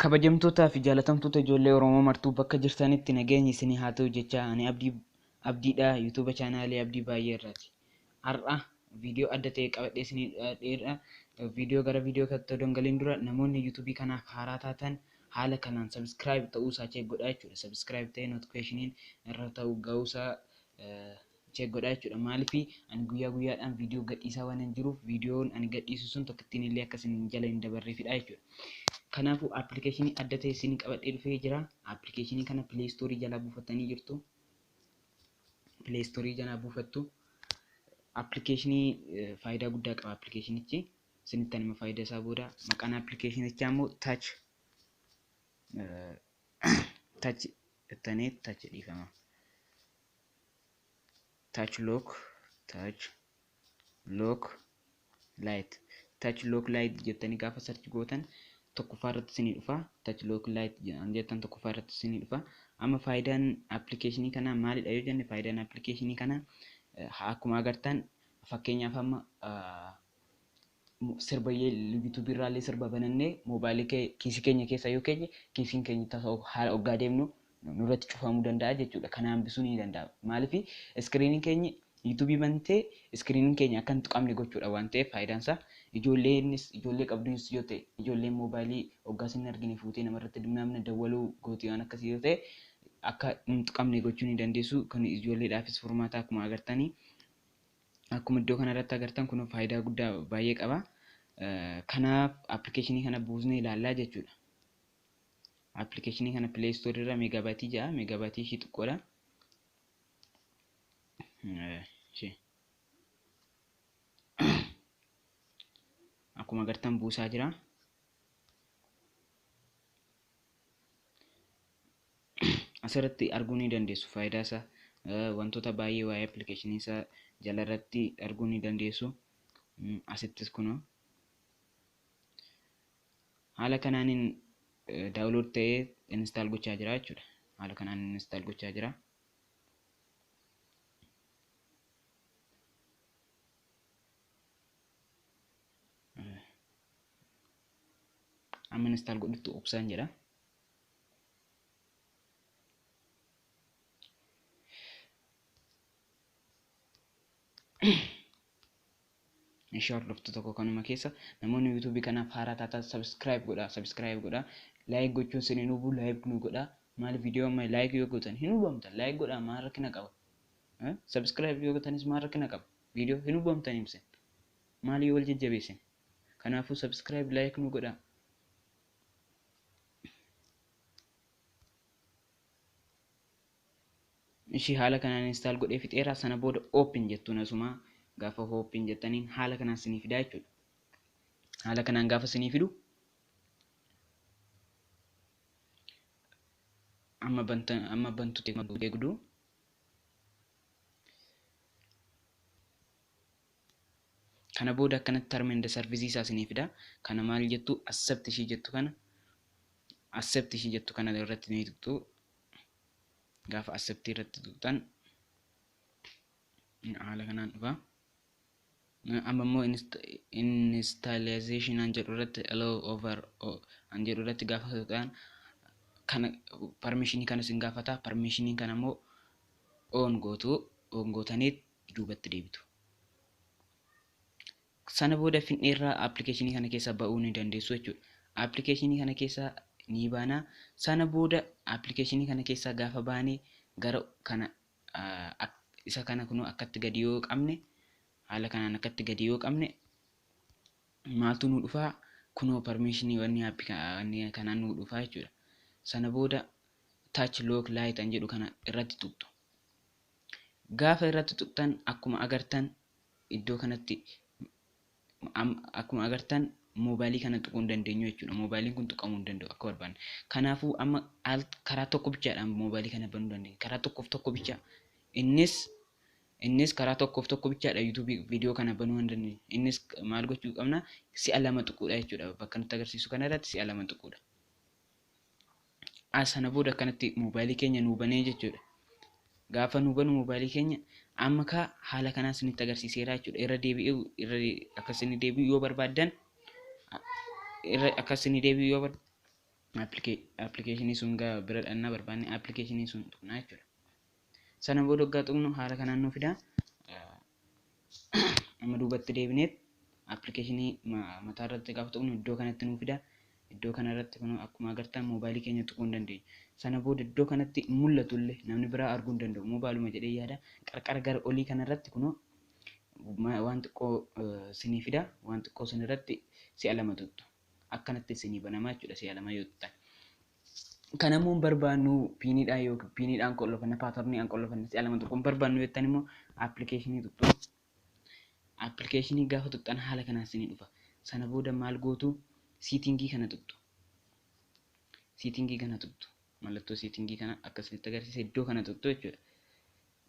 Kabajamtootaa fi jaalatamtoota ijoollee Oromoo martuu bakka jirtanitti nageenyi isinii haa ta'u jecha ani abdiidha yuutuuba chaanaalii abdii baay'ee irraati. Har'a viidiyoo adda ta'e qabadhee isinii dhiyeedha. Viidiyoo gara viidiyoo kanatti dongaliin dura namoonni yuutuubii kanaaf haaraa taatan haala kanaan sabskiraayib ta'uu isaa cheek godhaa jechuudha. Sabskiraayib ta'ee nootikeeshiniin irra ta'u ga'uusaa cheek godhaa jechuudha. Maaliifii ani guyyaa guyyaadhaan viidiyoo gadhiisaa waan hin jiruuf viidiyoon ani gadhiisu sun tokkittiin illee akka isin jala hin dabarreefidha jechuudha. Kanaafuu appilikeeshinii adda ta'e isinii qabadhee dhufee jira. Appilikeeshinii kana pileestoorii jalaa buufattanii jirtu. Pileestoorii jalaa buufattu. Appilikeeshinii faayidaa guddaa qaba appilikeeshinichi. Isinitti anima faayidaa isaa booda. Maqaan appilikeeshinichaa immoo touch internet touch dhiifama. Touch lock light jettanii gaafa search gootan tokkoffaa irratti isinii dhufa. Touch lock light jettan tokkoffaa irratti isinii dhufa. Amma faayidaan appilikeeshinii kanaa maalidha yoo jenne, faayidaan appilikeeshinii kanaa akkuma agartan fakkeenyaaf amma sirba yuutuubii irraallee sirba banannee moobaayilii kiisii keenya keessa yoo keenye kiisiin keenya tasa'u haala hoggaa deemnu nurratti cufamuu danda'a jechuudha. Kana hambisuu ni danda'a. Maaliifii iskiriiniin keenya yuutuubii bantee iskiriiniin keenya akka hin tuqamne gochuudha waan ta'eef faayidaan isaa ijoollee qabduus yoo ta'e ijoolleen moobaayilii hoggaa isin argine fuutee namarratti namni dawwaluu gootii waan akkasii yoo ta'e akka hin tuqamne gochuu ni dandeessu. Kun ijoolleedhaafis furmaata akkuma agartanii. Akkuma iddoo kanarratti agartan kun faayidaa guddaa baay'ee qaba. Kanaaf appilikeeshinii kana buusnee ilaallaa jechuudha. Appilikeeshinii kana pileestoorii irra meegaabaatii ja'a. Meegaabaatii ishii xiqqoodha. Akkuma agartan buusaa jira. Asirratti arguu ni dandeessu faayidaa isaa. Wantoota baay'ee waa'ee appilikeeshinii isaa jalarratti arguu ni dandeessu. Asittis kunoo haala kanaanin daawunlood ta'ee instaal gochaa jira jechuudha. Haala kanaan instaal gochaa jira. Amma instaal godhutti obsaan jedha. Ishee hordoftu tokko kanuma keessa namoonni yuutuubii kanaaf haaraa taatan sabskiraayib godhaa. Laayik gochuun isin hin hubu, laayik nu godhaa. Maal viidiyoo amma laayik yoo gootan hin hubamtan, laayik godhaa maal rakkina qaba. Sabskiraayib yoo gootanis maal rakkina qaba. Viidiyoo hin hubamtan ibsin. Maalii wal jajjabeessin. Kanaafuu sabskiraayib laayik nu godhaa. Ishee haala kanaan instaal godhee fixeera. Sana booda open jettuun asumaa gaafa open jettaniin haala kanaan isinii fidaa jechuudha. Haala kanaan gaafa isinii fidu amma bantu eegduu kana booda akkanatti term and service isaa isinii fida. Kana maal jettu accept ishii jettu kana irratti ni tuqxu. Gaafa accept irratti tuqxan haala kanaan dhufa. Amma immoo installation an jedhu irratti allow over an jedhu irratti gaafa tuqxan kana permissionii kana isin gaafata. Permissionii kana immoo on gootanii duubatti deebitu. Sana booda finneerraa appilikeeshinii kana keessa ba'uu ni dandeessu jechuudha. Appilikeeshinii kana keessa ni baana. Sana booda appilikeeshinii kana keessa gaafa baanee gara kana isa kana kunoo akkatti gadi yoo qabne, haala kanaan akkatti gadi yoo qabne maaltu nu dhufaa? Kunoo permissionii wanni kanaan nu dhufaa jechuudha. Sana booda touch lock light an jedhu kana irratti tuqxu. Gaafa irratti tuqxan akkuma agartan iddoo kanatti akkuma agartan moobaayilii kana tuquu hin dandeenyu jechuudha. Moobaayiliin kun tuqamuu hin danda'u akka barbaanne. Kanaafuu amma karaa tokko bichaadhaan moobaayilii kana banuu dandeenya. Karaa tokko bichaa. Innis karaa tokko bichaadha yuutuubii viidiyoo kana banuu hin dandeenye. Innis maal gochuu qabna? Si'a lama tuquudha jechuudha. Bakka nutti agarsiisu kana irratti si'a lama tuquudha. Sana booda akkanatti moobaayilii keenya nuu banee jechuudha. Gaafa nuu banu moobaayilii keenya amma haala kanaan isinitti agarsiiseera jechuudha. Irra deebi'uu yoo barbaaddan appilikeeshinii sun bira dhannaa barbaanne appilikeeshinii sun tuqnaa jechuudha. Sana booda waggaa tuqnu haala kanaan nu fida. Amma duubatti deebineet appilikeeshinii mataa irratti gaafa tuqnu iddoo kanatti nu fida. Iddoo kana irratti kun akkuma agartan moobaayilii keenya tuquu hin dandeenyu. Sana booda iddoo kanatti mul'atullee namni biraa arguu hin danda'u. Moobaaluma jedhee yaada qarqara gara olii kana irratti kunoo waan xiqqoo sinii fida. Waan xiqqoo sin irratti si'a lama tuttu. Akkanatti sinii banamaa jechuudha si'a lama yoo tuttan. Kanammoo barbaannu piiniidhaan yookiin piiniidhaan qollofanna paatarniidhaan qollofanna si'a lama tokkoon barbaannu jettan immoo appilikeeshinii tuttu. Appilikeeshinii gaafa tuttan haala kanaan sinii dhufa. Sana booda maal gootu siitingii kana tuttu. Siitingii kana tuttu. Mallattoo siitingii kana akkasitti agarsiisa iddoo kana tuttu jechuudha.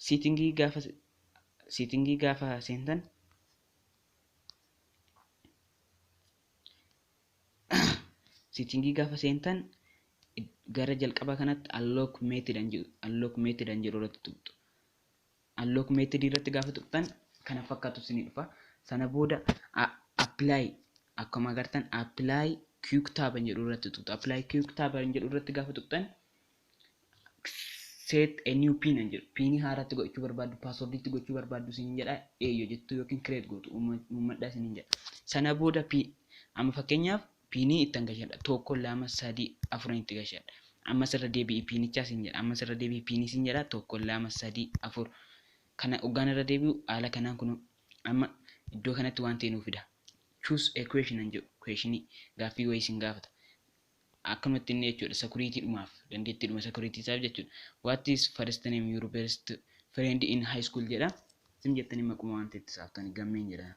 Siitingii gaafa seentan gara jalqaba kanatti unlock method jedhu irratti tuqxu. Unlock method irratti gaafa tuqxan kana fakkaatu sinii dhufa. Sana booda apply akkuma agartan apply quick tab jedhu irratti tuqxu. Apply quick tab jedhu irratti gaafa tuqxan set a new pin jedhu. Pinii haaraatti gochuu barbaaddu password gochuu barbaaddu sin jedha eeyyo jettu yookiin create gootu uummadhaa sin jedha. Sana booda amma fakkeenyaaf pinii itti gashadha. 1 2 3 4 itti gashadha. Amma sirra deebi'i pinichaa sin jedha. Amma sirra deebi'i pinii sin jedha 1 2 3 4 kana hoggaan irra deebi'u haala kanaan kun amma iddoo kanatti waan ta'e nuuf fida. Choose a question jedhu questionii gaaffii wayii sin gaafata. Akkanumatti inni jechuudha security dhumaaf dandeettiidhuma security isaaf jechuudha. What is first name your best friend in high school jedha. Sim jettanii maquma waan ta'etti saaftanii gammeen jedha.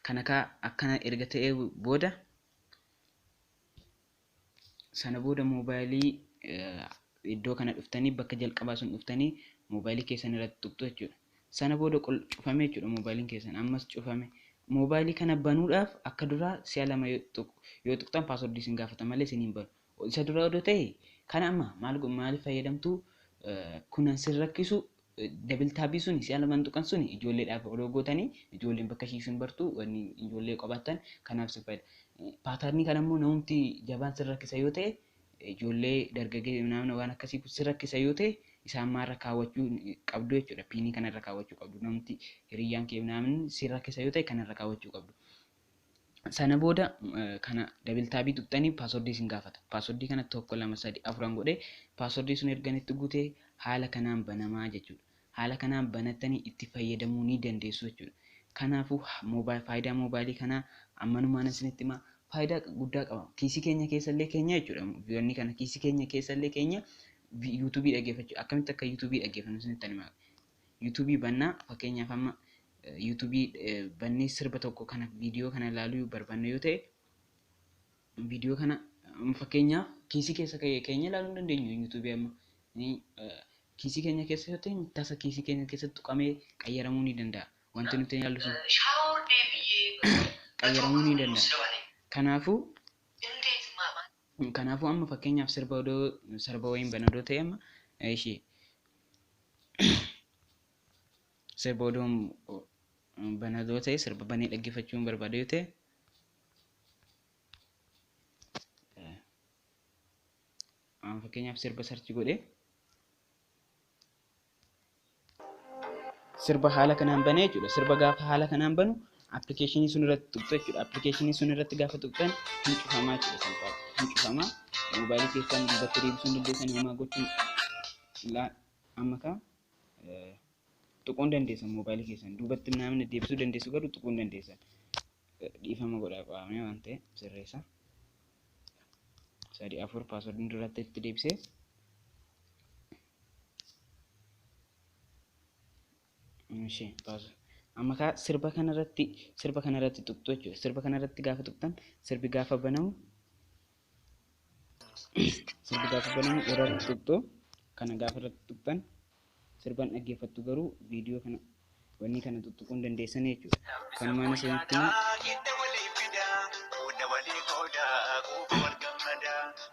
Kana akkana erga ta'ee booda sana booda moobaayilii iddoo kana dhuftanii bakka jalqabaa sun dhuftanii moobaayilii keessan irratti tuqxu jechuudha. Sana booda cufame jechuudha moobaayiliin keessan ammas cufame. Moobaayilii kana banuudhaaf akka duraa si'a lama yoo tuqxan password sin gaafata malee sin hin banu. Isa duraa odoo ta'e kana amma maaliif fayyadamtu kunan sin rakkisu double tab sun si'a lama tuqan sun ijoolleedhaaf odoo gootanii ijoolleen bakka shiisun bartu wanni ijoollee qabaatan kanaaf si fayyada. Paatarnii kana immoo namumti jabaan sin rakkisa yoo ta'e ijoollee dargaggee namni waan akkasii sin rakkisa yoo ta'e isaan maarra kaawwachuu qabdu jechuudha. Piinii kanarra kaawwachuu qabdu. Namti hiriyyaan kee namni sin rakkisa yoo ta'e kanarra kaawwachuu qabdu. Sana booda kana double taabii tuqxanii password sin gaafata. Password kana 1 2 3 4 godhee password sun erganitti guutee haala kanaan banamaa jechuudha. Haala kanaan banattanii itti fayyadamuu ni dandeessu jechuudha. Kanaafuu faayidaa moobaayilii kanaa ammanumaan isinitti himaa faayidaa guddaa qaba. Kiisii keenya keessallee keenya jechuudha. Viidiyoonni kana kiisii keenya keessallee keenya YouTube dhaggeeffachuu akkamitti akka YouTube dhaggeeffannu isinitti himaa. YouTube bannaa fakkeenyaaf amma YouTube bannee sirba tokko kana viidiyoo kana ilaaluu barbaanne yoo ta'e viidiyoo kana fakkeenyaaf kiisii keessa keenya ilaaluu hin dandeenyu YouTube amma kiisii keenya keessa yoo ta'e tasa kiisii keenya keessatti tuqamee qayyaramuu ni danda'a. Wanti nuti ilaallu sun qayyaramuu ni danda'a. Kanaafuu amma fakkeenyaaf sirba wayiin bana odoo ta'e amma ishee sirba odoo bana odoo ta'e sirba banee dhaggeeffachuu barbaade yoo ta'e fakkeenyaaf sirba sarchi godhee sirba haala kanaan banee jechuudha. Sirba gaafa haala kanaan banu appilikeeshinii sun irratti tuqxu jechuudha. Appilikeeshinii sun irratti gaafa tuqxan hin cufamaa jechuudha. Salphaadha. Hin cufamaa. Moobaayilii keessan duubatti deebisuun dandeessan homaa gochuun amma tuquun dandeessan moobaayilii keessan duubatti namni deebisuu dandeessu garuu tuquun dandeessan. Dhiifama godhaa qabaamee waan ta'e sirreessa. 3 4 password duratti itti deebisee amma sirba kanarratti tuqxu jechuudha. Sirba kanarratti gaafa tuqxan sirbi gaafa banamu irratti tuqxu kana gaafa irratti tuqxan sirban dhaggeeffattu garuu viidiyoo kana wanni kana tuttuquu hin dandeessan jechuudha. Kanumaan isinitti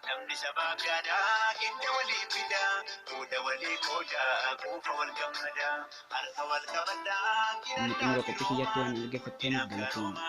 namni sabaa gaadaa hidda walii fidaa fuudha walii qoodaa quufa wal gammadaa harka wal qabadhaa. Inni xumura qophii kiyyatti waan dhaggeeffatteen galatoomaa.